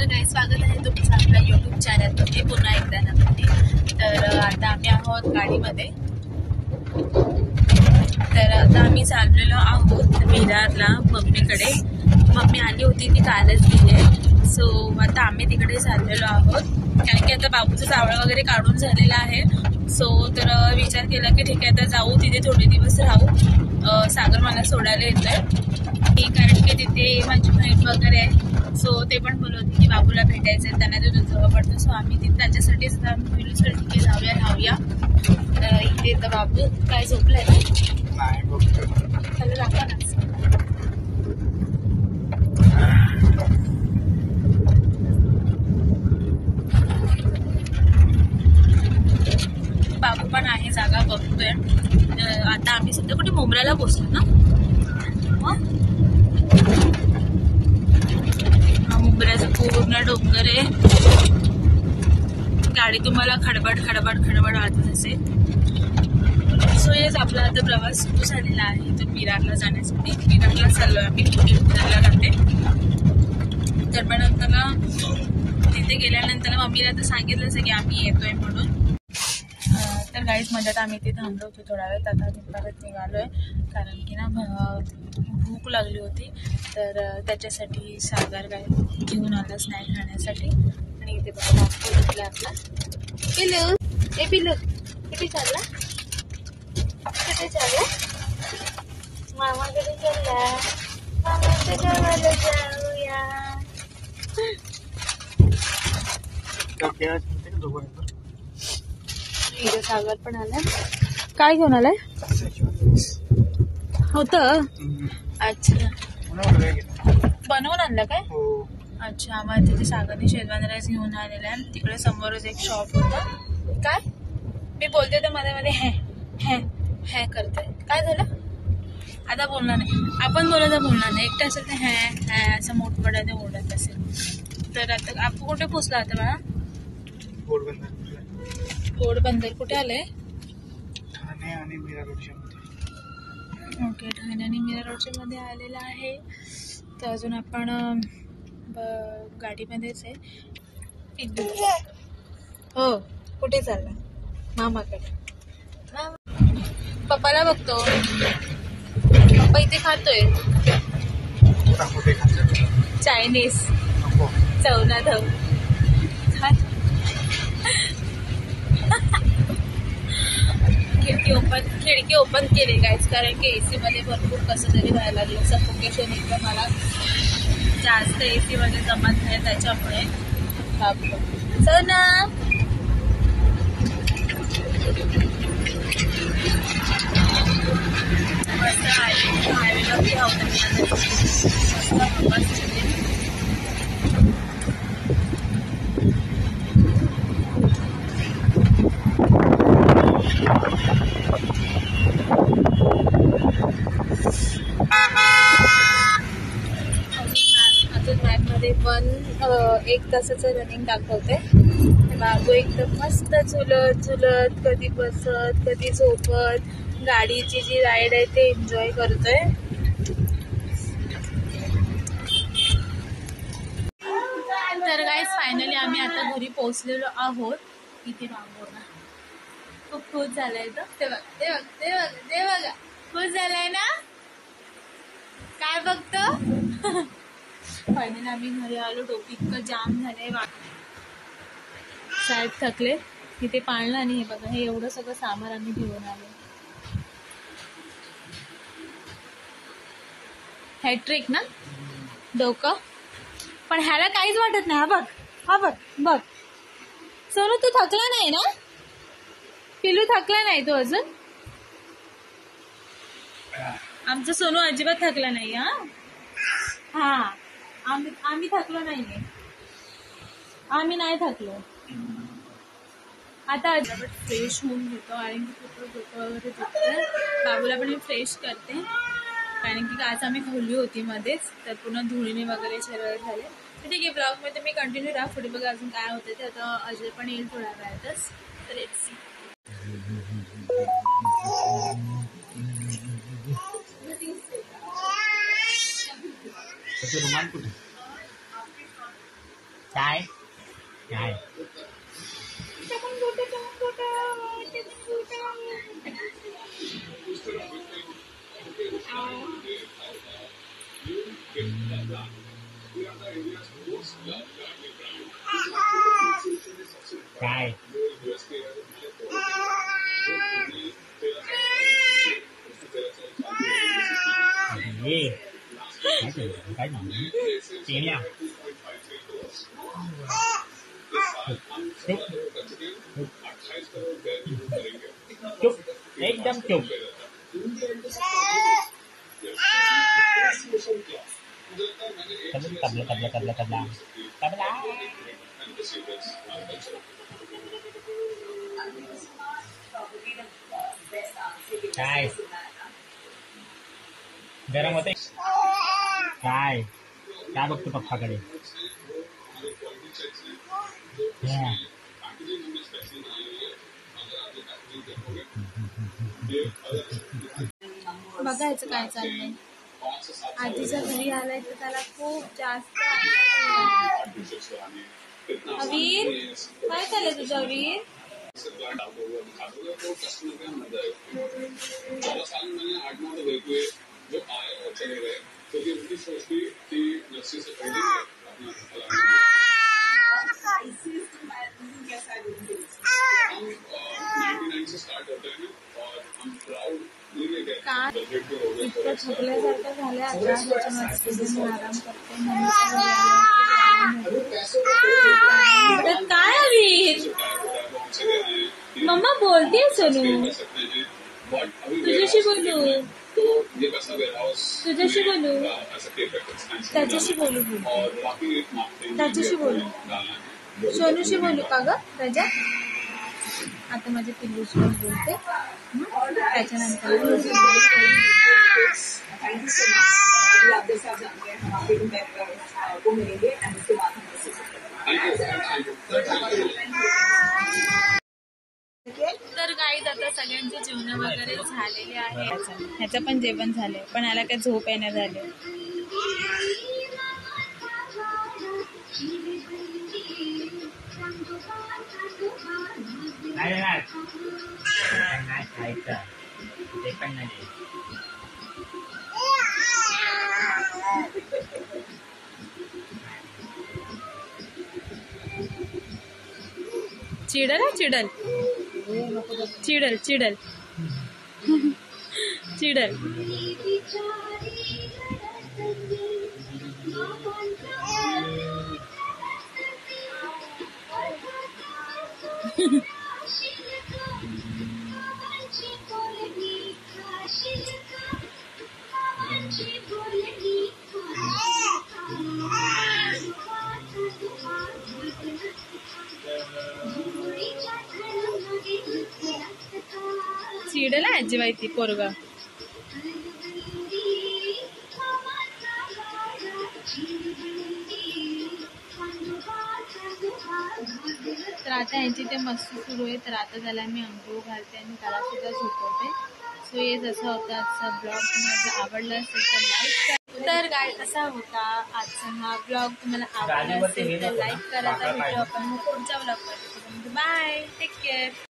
काही स्वागत आहे तुमचं आपल्या YouTube चॅनलमध्ये पुन्हा एकदा नक्की। तर आता आम्ही आहोत गाडीमध्ये। तर आता आम्ही चाललेलो आहोत विरारला मम्मीकडे। मम्मी आली होती ती कालच गेली, सो आता आम्ही तिकडे चाललेलो आहोत कारण की आता बाबूचं जावळ वगैरे काढून झालेला आहे। सो तर विचार केला की ठीक आहे आता जाऊ, तिथे थोडे दिवस राहू। सागर मला सोडायला येतोय कारण की तिथे माझी बहीण वगैरे आहे। सो ते पण बोलत होते की बाबूला भेटायचं आहे, त्यांना तिथून जवळ पडतं। सो आम्ही तिथे त्याच्यासाठीच बोललो सर तिथे जाऊया राहूया। तर इथे तर बाबू काय झोपलाय त्याला दाखवा ना। बाबू पण आहे, जागा बघतोय। आता आम्ही सध्या कुठे मुंब्राला पोहोचलो ना। मुंब्र्याचं पूर्ण डोंगर आहे, गाडी तुम्हाला खडबड खडबड खडबड वाटत असेल। सो हेच आपला आता प्रवास सुरू झालेला आहे तर विरारला जाण्यासाठी। विरारला चाललोय आम्ही, विरारला राहते। तर पण नंतर तिथे गेल्यानंतर मम्मीला तर सांगितलंच की आम्ही येतोय म्हणून। तर गाईज मध्यात आम्ही इथे थांबलो होतो थोडा वेळ, आता परत निघालोय कारण की ना भूक लागली होती। तर त्याच्यासाठी सागर काय घेऊन आला स्नॅक खाण्यासाठी। आणि इथे बघा बापू घेतला आपला पिलू। ए पिलू कुठे चालला, कुठे चालला? मामाकडे चालला, मामाच्या गावाला जाऊया। इथे सागर पण आलाय। काय घेऊन आलाय? होत अच्छा, बनवून आणलं काय? अच्छा, आम्हाला तिथे सागरने शेजवान राईस घेऊन आलेला आहे। तिकडे समोरच एक शॉप होता। काय मी बोलते तर मध्ये मध्ये हे करते। काय झालं? आता बोलणार नाही, आपण बोलायचं बोलणार नाही। एकटं असेल तर हे असं मोठमोठ्याने ओरडत असेल। तर आता आपण कुठे पोचला आता बाळा? घोडबंदर कुठे आलंय? ठाणे आणि मीरा रोडच्या मध्ये। ओके, ठाणे आणि मीरा रोडच्या मध्ये आलेला आहे। तर अजून आपण गाडीमध्येच आहे। हो, कुठे चालला? मामाकडे। पप्पाला बघतो, पप्पा इथे खातोय चायनीज चवना धव। खिडकी ओपन केली गाईज कारण की एसी मध्ये भरपूर कसं तरी व्हायला लागलं। सफोकेशन एकदम मला जास्त एसी मध्ये जमत नाही त्याच्यामुळे। सोना मस्त हायवेला पण 1 तासाचं रनिंग दाखवते। बाबू एकदम मस्त झुलत झुलत, कधी बसत कधी झोपत, गाडीची जी राईड आहे ते एन्जॉय करतोय। तर गाईज फायनली आम्ही आता घरी पोहोचलेलो आहोत। इथे बाबू खूप खुश झालाय तो, ते बघ ते बघ ते बघ ते बघा, खुश झालाय ना? काय बघतो? फायनली आम्ही घरी आलो। डोकं इतकं जाम झालंय, साहेब थकले। इथे पाळलं आणि हे बघा हे एवढं सगळं सामान आम्ही घेऊन आलो। हॅट्रिक ना डोकं, पण ह्याला काहीच वाटत नाही। हा बघ बघ सोनू, तू थकला नाही ना? पिलू थकला नाही तो अजून? आमचा सोनू अजिबात थकला नाही। हा आम्ही थकलो नाहीये, आम्ही नाही थकलो। आता अजिबात फ्रेश होऊन घेतो आणि डोकं वगैरे दुखतंय। बाबूला पण मी फ्रेश करते कारण की आज आम्ही खोली होती मध्येच, तर पुन्हा धुळीने वगैरे सर्व झाले। तर ठीक आहे, ब्लॉगमध्ये मी कंटिन्यू राहा, पुढे बघा अजून काय होतं ते। आता अजय पण येईल थोड्या वेळातच, तर लेट्स सी। काय काय काय ये काय नाही टेण्या चुप एकदम चुप तबला तबला तबला तबला तबला काय गरम होते काय काय बघतो पप्पाकडे बघायचं काय चाललंय. आजीच्या घरी आलाय तर त्याला खूप जास्त अवीर काय चाललंय तुझं अवीर. काय इतकं थकल्यासारखं झालं आता त्याच्यामध्ये आराम करते. काय अवीर मम्मा बोलते सोनू तुझ्याशी बोलू तुझ्याशी बोलू त्याच्याशी बोलू त्याच्याशी बोलू सोनूशी बोलू का ग रजा. आता माझ्या पिल्लूशी बोलते त्याच्यानंतर तर गाईज आता सगळ्यांचे जेवण वगैरे झालेले आहे. ह्याचं पण जेवण झाले पण याला काय झोप येणं झाले. नाही खायचं ते पण नाही. चिडल चिडल चिडल चिडल चिडल. चिडला आजीबाई ती पोरगा. तर आता यांची ते मस्ती सुरू आहे. तर आता त्याला मी अंघोळ घालते आणि त्याला सुद्धा झोपवते. सो हे जसं होतं आजचा ब्लॉग तुम्हाला आवडला असेल तर लाईक करा. तर काय कसा होता आजचा हा ब्लॉग तुम्हाला आवडला असेल तर लाईक करा. तर भेटू आपण पुढच्या ब्लॉगमध्ये. Bye take care.